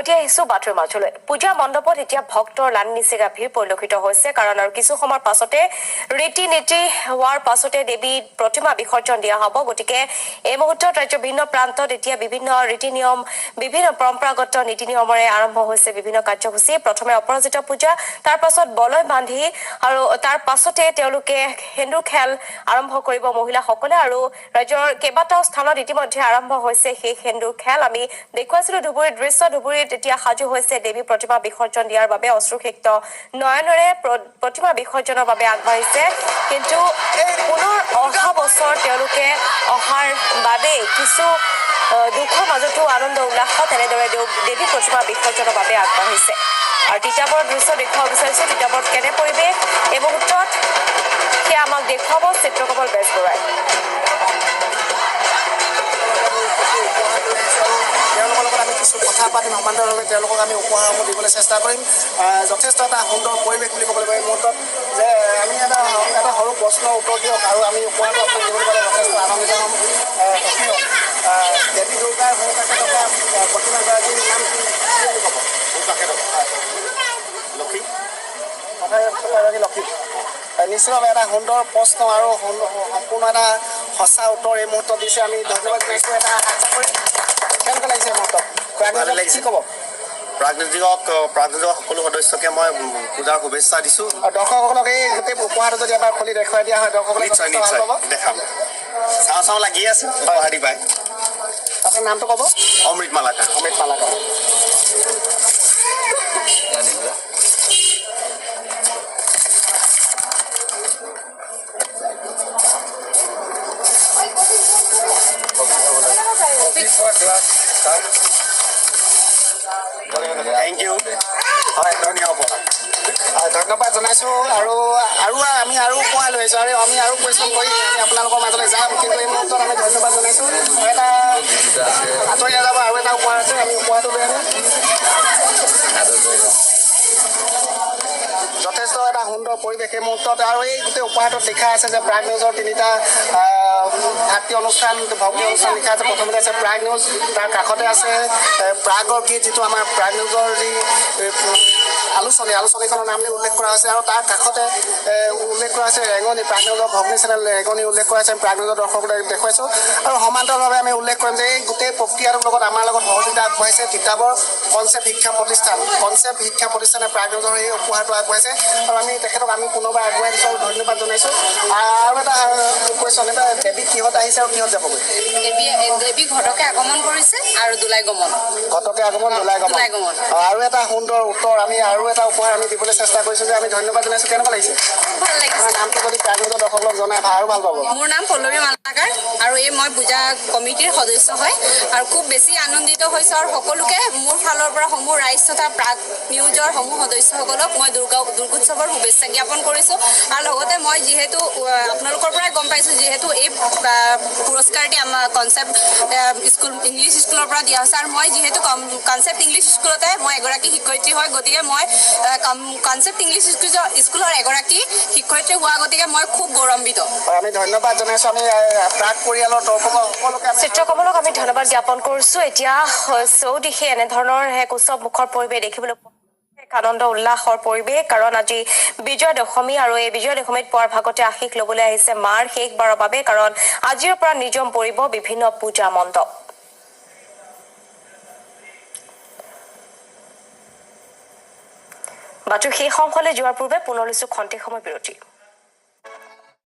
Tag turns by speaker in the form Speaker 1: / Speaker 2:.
Speaker 1: এতিয়া আহিছো বাতৰিৰ মাজলৈ পূজা মণ্ডপত এতিয়া ভক্তৰ লানি নিচিগা ভিৰ পৰিলক্ষিত হৈছে কাৰণ আৰু কিছু সময়ৰ পাছতে ৰীতি নীতি হোৱাৰ পাছতে দেৱী প্ৰতিমা বিসৰ্জন দিয়া হ'ব গতিকে এই মুহূৰ্তত ৰাজ্যৰ বিভিন্ন প্ৰান্তত এতিয়া বিভিন্ন ৰীতি নিয়ম বিভিন্ন পৰম্পৰাগত নীতি নিয়মৰে আৰম্ভ হৈছে বিভিন্ন কাৰ্যসূচী প্ৰথমে অপৰাজিতা পূজা তাৰ পাছত বলয় বান্ধি আৰু তাৰ পাছতে তেওঁলোকে সেন্দুৰ খেল আৰম্ভ কৰিব মহিলাসকলে আৰু ৰাজ্যৰ কেইবাটাও স্থানত ইতিমধ্যে আৰম্ভ হৈছে সেই সেন্দুৰ খেল আমি দেখুৱাইছিলো ধুবুৰীৰ দৃশ্য ধুবুৰীত এতিয়া সাজু হৈছে দেৱী প্ৰতিমা বিসৰ্জন দিয়াৰ বাবে অশ্ৰুসিক্ত নয়নেৰে প্ৰতিমা বিসৰ্জনৰ বাবে আগবাঢ়িছে কিন্তু পুনৰ অহা বছৰ তেওঁলোকে অহাৰ বাবে কিছু দুখৰ মাজতো আনন্দ উল্লাসত এনেদৰে দেৱী প্ৰতিমা বিসৰ্জনৰ বাবে আগবাঢ়িছে আৰু তিতাবৰৰ দৃশ্য দেখুৱাব বিচাৰিছো তিতাবৰত কেনে পৰিৱেশ এই মুহূৰ্তত সেয়া আমাক দেখুৱাব চিত্ৰকমল বেজবৰুৱাই
Speaker 2: কথা পাতিম সমান্তৰালভাৱে তেওঁলোকক আমি উপহাৰসমূহ দিবলৈ চেষ্টা কৰিম যথেষ্ট এটা সুন্দৰ পৰিৱেশ বুলি ক'বলৈ পাৰি মুহূৰ্তত যে আমি এটা সৰু প্ৰশ্নৰ উত্তৰ দিয়ক আৰু আমি উপহাৰটো আপুনি দিবলৈ পালে যথেষ্ট আনন্দিত হ'ম সুখী হ'ম দেৱী দুৰ্গাৰ সৌকাকে থকা প্ৰতিমাগৰাকীৰ নাম কি বুলি ক'ব সৌকাকে থকা লক্ষী কথাগৰাকী লক্ষী নিশ্চিতভাৱে এটা সুন্দৰ প্ৰশ্ন আৰু সম্পূৰ্ণ এটা সঁচা উত্তৰ এই মুহূৰ্তত দিছে আমি ধন্যবাদ জনাইছোঁ এটা আশা কৰিম কেনেকৈ লাগিছে এই মুহূৰ্তত কি ক'ব
Speaker 3: প্ৰাগজ্যোতিকক সকলো সদস্যকে মই পূজাৰ শুভেচ্ছা দিছোঁ
Speaker 2: আৰু দৰ্শকসকলক এই গোটেই উপহাৰটো যদি এবাৰ খুলি দেখুৱাই দিয়া হয় দৰ্শকসকলে
Speaker 3: নিশ্চয় দেখাম চাওঁ লাগি আছে উপহাৰ দি পাই
Speaker 2: আপোনাৰ নামটো ক'ব
Speaker 3: অমৃত মালাকাৰ থেংক ইউ হয় ধুনীয়া হ'ব
Speaker 2: ধন্যবাদ জনাইছোঁ আৰু আমি উপহাৰ লৈ আহিছোঁ আৰু আমি পৰিশ্ৰম কৰি আমি আপোনালোকৰ মাজলৈ যাম কিন্তু এই মুহূৰ্তত আমি ধন্যবাদ জনাইছোঁ এটা আঁতৰি নাযাব আৰু এটা উপহাৰ আছে আমি উপহাৰটো লৈ আনিম যথেষ্ট এটা সুন্দৰ পৰিৱেশ এই মুহূৰ্তত আৰু এই গোটেই উপহাৰটোত লিখা আছে যে প্ৰাগ নিউজৰ তিনিটা ভাতৃ অনুষ্ঠান ভক্তি অনুষ্ঠান লিখা আছে প্ৰথমতে আছে প্ৰাগ নিউজ তাৰ কাষতে আছে প্ৰাগৰ গীত যিটো আমাৰ প্ৰাগ নিউজৰ যি আলোচনীখনৰ নাম উল্লেখ কৰা হৈছে আৰু তাৰ কাষতে উল্লেখ কৰা হৈছে ৰেঙনি প্ৰাগ নিউজৰ ভগ্নী চেনেল ৰেঙনি উল্লেখ কৰা হৈছে প্ৰাগ নিউজৰ দৰ্শকলৈ দেখুৱাইছোঁ আৰু সমান্তৰালভাৱে আমি উল্লেখ কৰিম যে এই গোটেই প্ৰক্ৰিয়াটোৰ লগত আমাৰ লগত সহযোগিতা আগবঢ়াইছে তিতাবৰ কনচেপ্ট শিক্ষা প্ৰতিষ্ঠানে প্ৰাগ নিউজৰ এই উপহাৰটো আগবঢ়াইছে আৰু আমি তেখেতক আমি পুনৰবাৰ আগুৱাই দিছোঁ আৰু ধন্যবাদ জনাইছোঁ আৰু এটা কুৱেশ্যন এটা দেৱী কিহত আহিছে আৰু কিহত যাবগৈ
Speaker 4: দেৱী ঘটকে আগমন কৰিছে আৰু দোলাই গমন
Speaker 2: আৰু এটা সুন্দৰ উত্তৰ আমি আৰু এটা উপহাৰ আমি দিবলৈ চেষ্টা কৰিছোঁ যে আমি ধন্যবাদ জনাইছোঁ কেনেকুৱা লাগিছে
Speaker 4: ভাল লাগিছে
Speaker 2: নামটো যদি প্ৰাগ নিউজৰ দৰ্শকক জনাই আৰু ভাল পাব
Speaker 4: মোৰ নাম পল্লৱী মালাকাৰ আৰু মই পূজা কমিটিৰ সদস্য হয় আৰু খুব বেছি আনন্দিত হৈছোঁ আৰু সকলোকে মোৰ ফালৰ পৰা সমূহ ৰাইজ তথা প্ৰাগ নিউজৰ সমূহ সদস্যসকলক মই দুৰ্গোৎসৱৰ শুভেচ্ছা জ্ঞাপন কৰিছোঁ আৰু লগতে মই যিহেতু আপোনালোকৰ পৰাই গম পাইছোঁ যিহেতু এই পুৰস্কাৰটি আমাৰ কনচেপ্ট ইংলিছ স্কুলৰ পৰা দিয়া হৈছে আৰু মই যিহেতু কনচেপ্ট ইংলিছ স্কুলতে মই এগৰাকী শিক্ষয়িত্ৰী হয় গতিকে মই কনচেপ্ট ইংলিছ স্কুলৰ এগৰাকী শিক্ষয়িত্ৰী হোৱা গতিকে মই খুব গৌৰৱান্বিত
Speaker 2: আমি ধন্যবাদ জনাইছোঁ আমি প্ৰাগ পৰিয়ালৰ তৰফৰ পৰা সকলোকে
Speaker 1: চিত্ৰকমলক আমি ধন্যবাদ জ্ঞাপন কৰিছোঁ এতিয়া চৌদিশে এনেধৰণৰ এক উৎসৱ মুখৰ পৰিৱেশ দেখিবলৈ আনন্দ উল্লাসৰ পৰিৱেশ কাৰণ আজি বিজয়া দশমী আৰু এই বিজয়া দশমীত পুৱাৰ ভাগতে আশীষ ল'বলৈ আহিছে মাৰ শেষবাৰৰ বাবে কাৰণ আজিৰ পৰা নিযম পৰিব বিভিন্ন পূজা মণ্ডপ বাতৰি শেষ অংশলৈ যোৱাৰ পূৰ্বে পুনৰ লৈছোঁ খন্তেক সময় বিৰতি